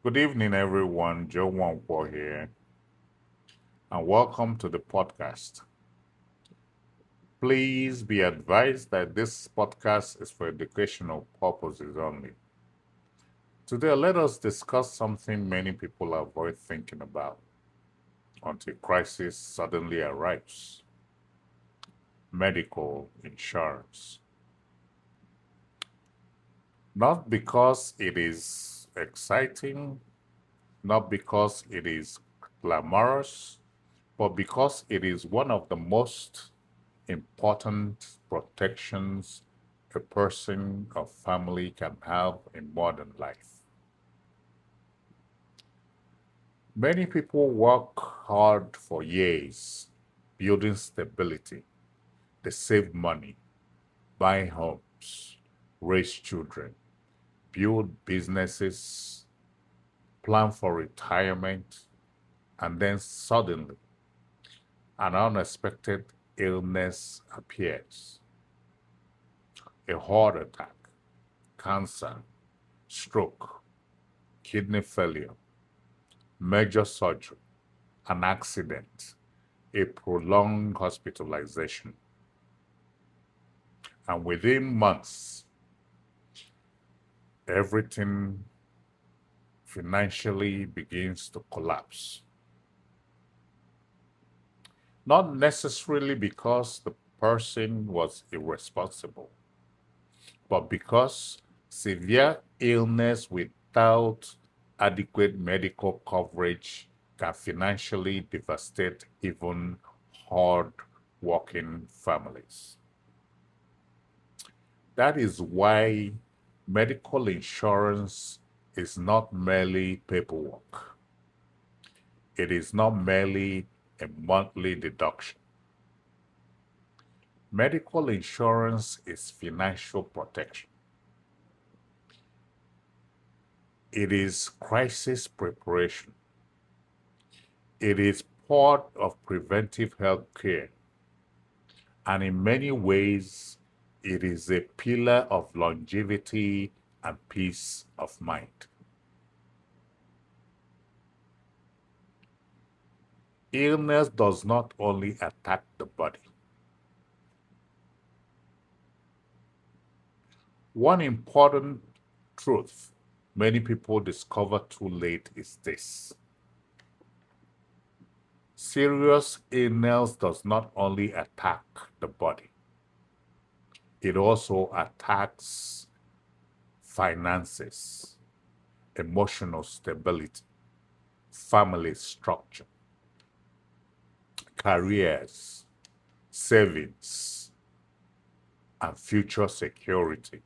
Good evening, everyone. Joe Wonpo here, and welcome to the podcast. Please be advised that this podcast is for educational purposes only. Today, let us discuss something many people avoid thinking about until crisis suddenly arrives: medical insurance. Not because it is exciting, not because it is glamorous, but because it is one of the most important protections a person or family can have in modern life. Many people work hard for years building stability. They save money, buy homes, raise children, build businesses, plan for retirement, and then suddenly an unexpected illness appears: a heart attack, cancer, stroke, kidney failure, major surgery, an accident, a prolonged hospitalization. And within months, everything financially begins to collapse. Not necessarily because the person was irresponsible, but because severe illness without adequate medical coverage can financially devastate even hard working families. That is why medical insurance is not merely paperwork. It is not merely a monthly deduction. Medical insurance is financial protection. It is crisis preparation. It is part of preventive health care. And in many ways, it is a pillar of longevity and peace of mind. Illness does not only attack the body. One important truth many people discover too late is this: serious illness does not only attack the body, it also attacks finances, emotional stability, family structure, careers, savings, and future security.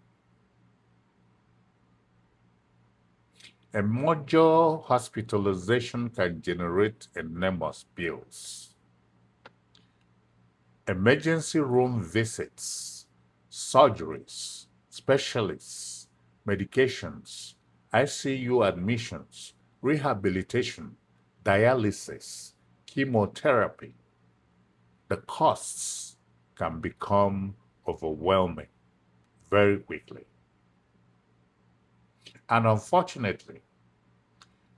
A major hospitalization can generate enormous bills. Emergency room visits, surgeries, specialists, medications, ICU admissions, rehabilitation, dialysis, chemotherapy. The costs can become overwhelming very quickly. And unfortunately,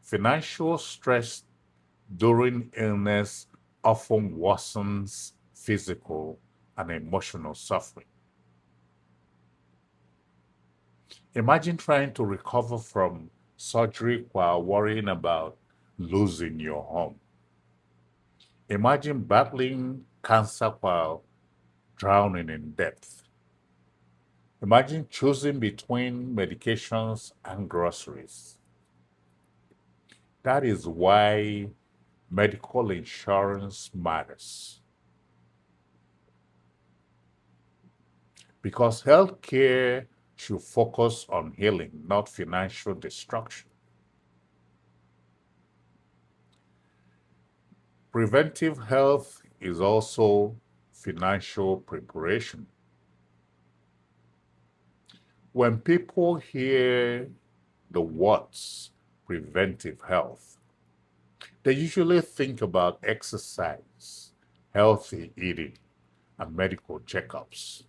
financial stress during illness often worsens physical and emotional suffering. Imagine trying to recover from surgery while worrying about losing your home. Imagine battling cancer while drowning in debt. Imagine choosing between medications and groceries. That is why medical insurance matters. Because healthcare should focus on healing, not financial destruction. Preventive health is also financial preparation. When people hear the words preventive health, they usually think about exercise, healthy eating, and medical checkups.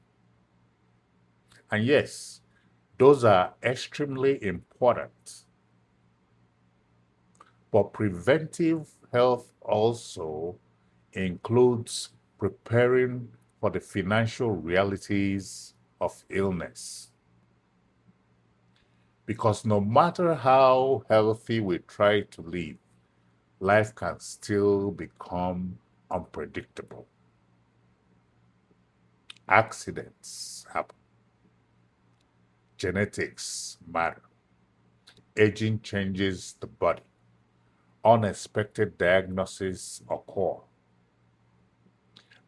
And yes, those are extremely important. But preventive health also includes preparing for the financial realities of illness. Because no matter how healthy we try to live, life can still become unpredictable. Accidents happen, genetics matter, aging changes the body, unexpected diagnoses occur.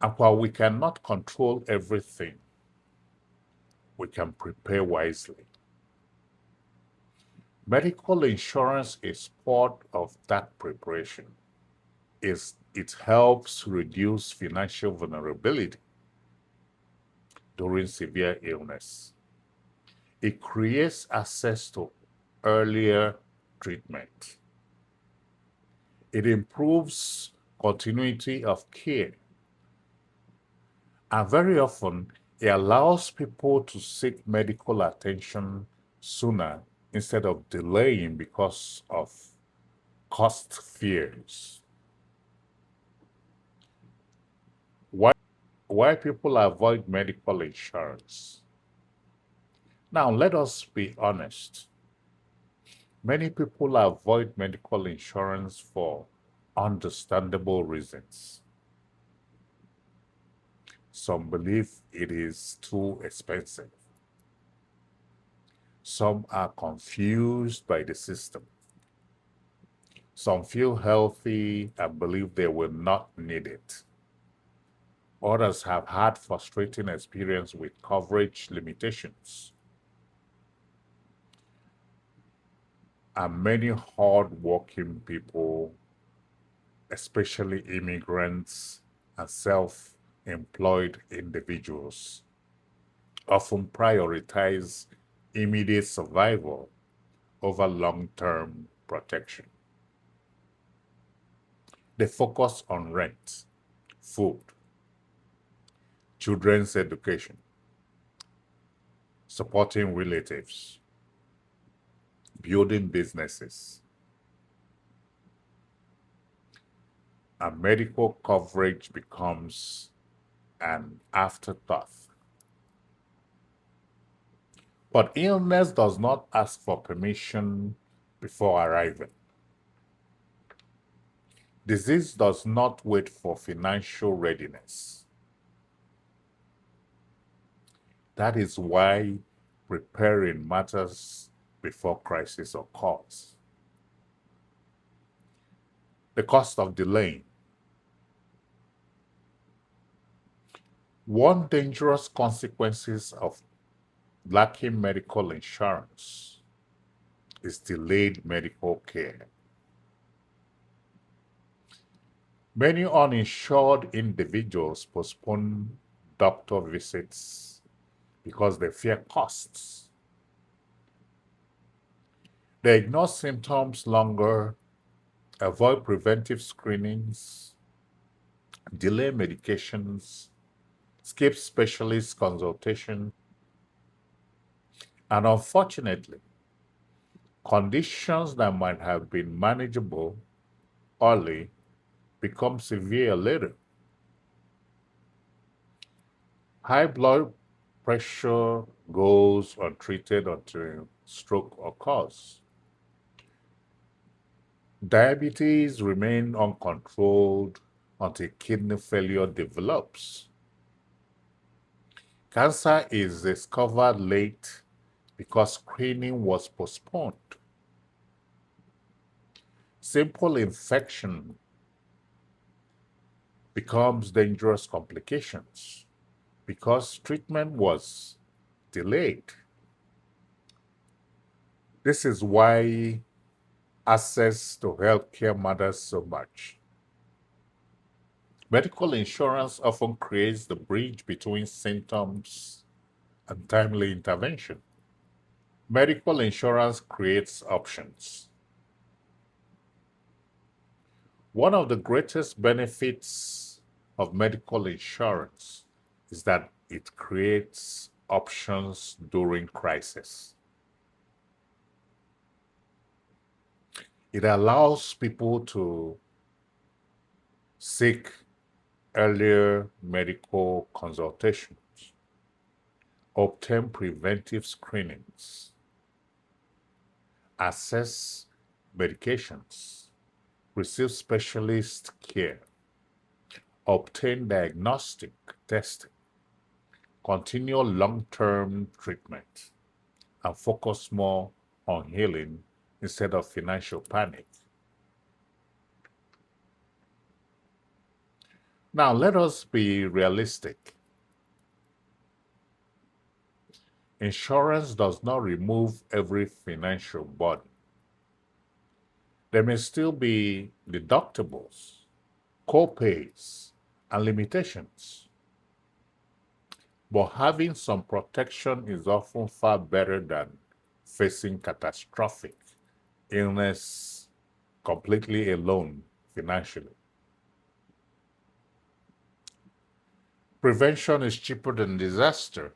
And while we cannot control everything, we can prepare wisely. Medical insurance is part of that preparation. It helps reduce financial vulnerability during severe illness. It creates access to earlier treatment. It improves continuity of care. And very often, it allows people to seek medical attention sooner instead of delaying because of cost fears. Why, why people avoid medical insurance? Now, let us be honest. Many people avoid medical insurance for understandable reasons. Some believe it is too expensive. Some are confused by the system. Some feel healthy and believe they will not need it. Others have had frustrating experience with coverage limitations. And many hard-working people, especially immigrants and self-employed individuals, often prioritize immediate survival over long-term protection. They focus on rent, food, children's education, supporting relatives, building businesses, and medical coverage becomes an afterthought. But illness does not ask for permission before arriving. Disease does not wait for financial readiness. That is why preparing matters before crisis occurs. The cost of delaying. One dangerous consequences of lacking medical insurance is delayed medical care. Many uninsured individuals postpone doctor visits because they fear costs. They ignore symptoms longer, avoid preventive screenings, delay medications, skip specialist consultation, and unfortunately, conditions that might have been manageable early become severe later. High blood pressure goes untreated until stroke occurs. Diabetes remains uncontrolled until kidney failure develops. Cancer is discovered late because screening was postponed. Simple infection becomes dangerous complications because treatment was delayed. This is why access to healthcare matters so much. Medical insurance often creates the bridge between symptoms and timely intervention. Medical insurance creates options. One of the greatest benefits of medical insurance is that it creates options during crisis. It allows people to seek earlier medical consultations, obtain preventive screenings, assess medications, receive specialist care, obtain diagnostic testing, continue long-term treatment, and focus more on healing instead of financial panic. Now, let us be realistic. Insurance does not remove every financial burden. There may still be deductibles, co-pays, and limitations. But having some protection is often far better than facing catastrophic illness completely alone financially. Prevention is cheaper than disaster.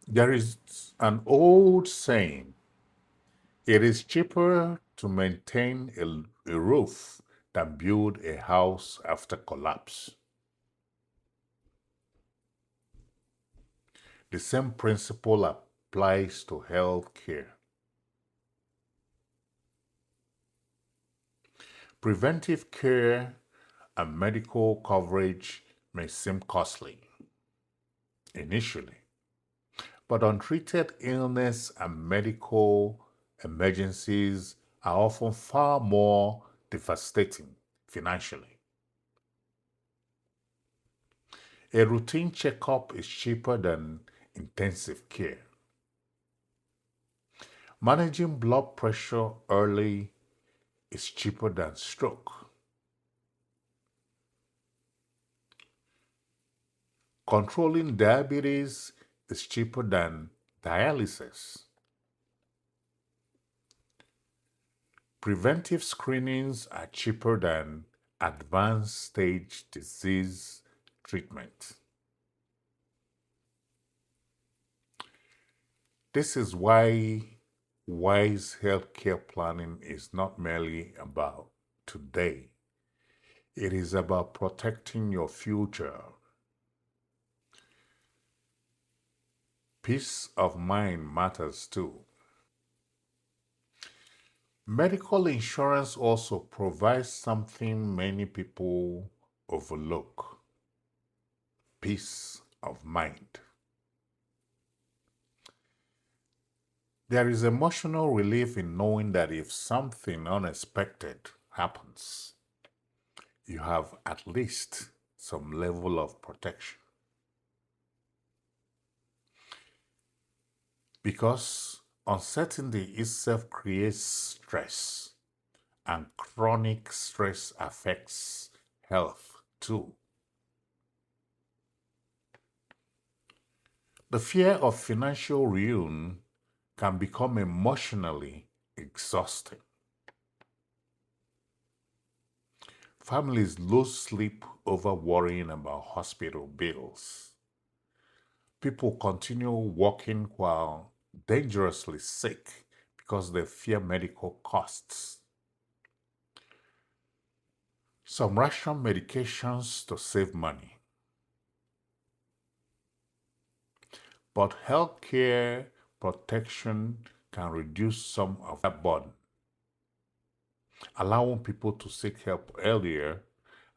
There is an old saying, it is cheaper to maintain a roof than build a house after collapse. The same principle applies to health care. Preventive care and medical coverage may seem costly initially, but untreated illness and medical emergencies are often far more devastating financially. A routine checkup is cheaper than intensive care. Managing blood pressure early is cheaper than stroke. Controlling diabetes is cheaper than dialysis. Preventive screenings are cheaper than advanced stage disease treatment. This is why wise healthcare planning is not merely about today. It is about protecting your future. Peace of mind matters too. Medical insurance also provides something many people overlook: peace of mind. There is emotional relief in knowing that if something unexpected happens, you have at least some level of protection. Because uncertainty itself creates stress, and chronic stress affects health too. The fear of financial ruin can become emotionally exhausting. Families lose sleep over worrying about hospital bills. People continue working while dangerously sick because they fear medical costs. Some ration medications to save money. But healthcare protection can reduce some of that burden, allowing people to seek help earlier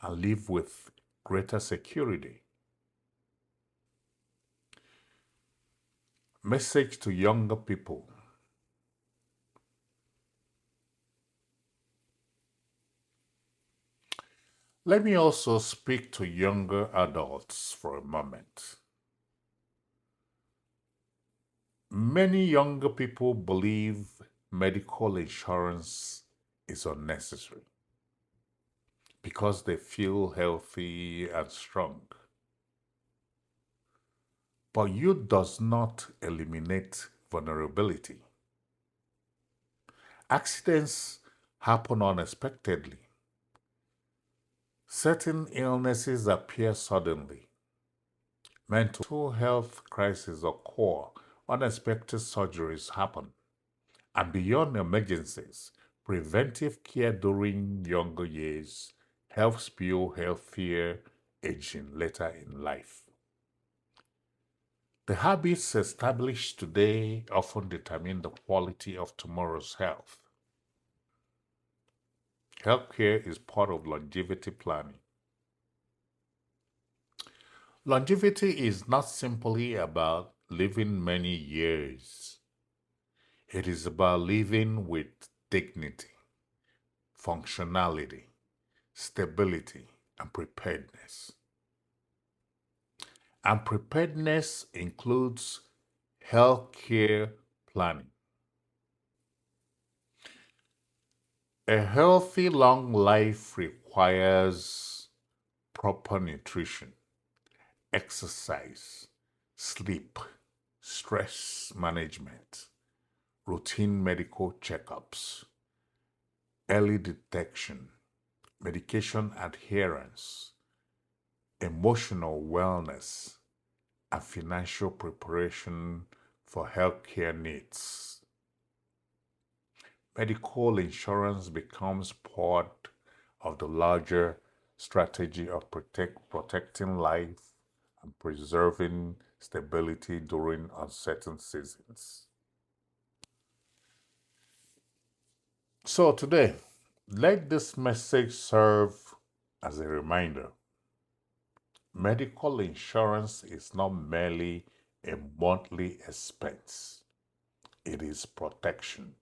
and live with greater security. Message to younger people. Let me also speak to younger adults for a moment. Many younger people believe medical insurance is unnecessary because they feel healthy and strong. But youth does not eliminate vulnerability. Accidents happen unexpectedly. Certain illnesses appear suddenly. Mental health crises occur. Unexpected surgeries happen. And beyond emergencies, Preventive care during younger years helps build healthier aging later in life. The habits established today often determine the quality of tomorrow's health. Healthcare is part of longevity planning. Longevity is not simply about living many years. It is about living with dignity, functionality, stability, and preparedness. And preparedness includes healthcare planning. A healthy long life requires proper nutrition, exercise, sleep, stress management, routine medical checkups, early detection, medication adherence, emotional wellness, and financial preparation for healthcare needs. Medical insurance becomes part of the larger strategy of protecting life and preserving stability during uncertain seasons. So today, let this message serve as a reminder. Medical insurance is not merely a monthly expense. It is protection.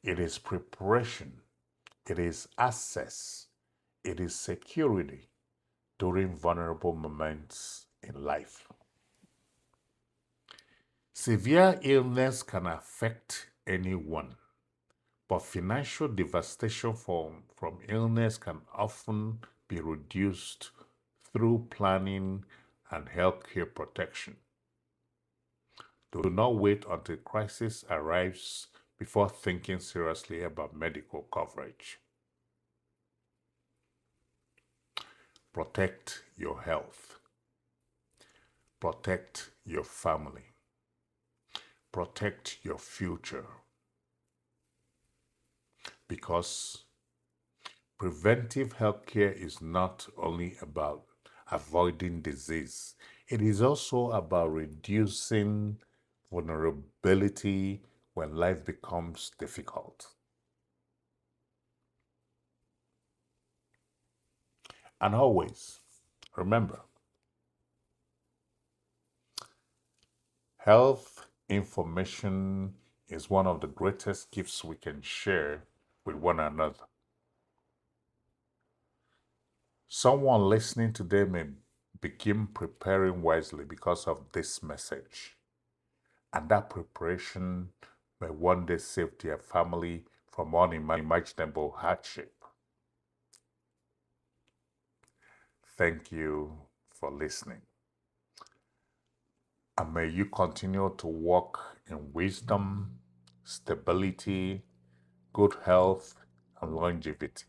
It is preparation. It is access. It is security during vulnerable moments in life. Severe illness can affect anyone, but financial devastation from illness can often be reduced through planning and healthcare protection. Do not wait until crisis arrives before thinking seriously about medical coverage. Protect your health. Protect your family. Protect your future. Because preventive healthcare is not only about avoiding disease, it is also about reducing vulnerability when life becomes difficult. And always remember, health information is one of the greatest gifts we can share with one another. Someone listening today may begin preparing wisely because of this message, and that preparation may one day save their family from unimaginable hardship. Thank you for listening. And may you continue to walk in wisdom, stability, good health, and longevity.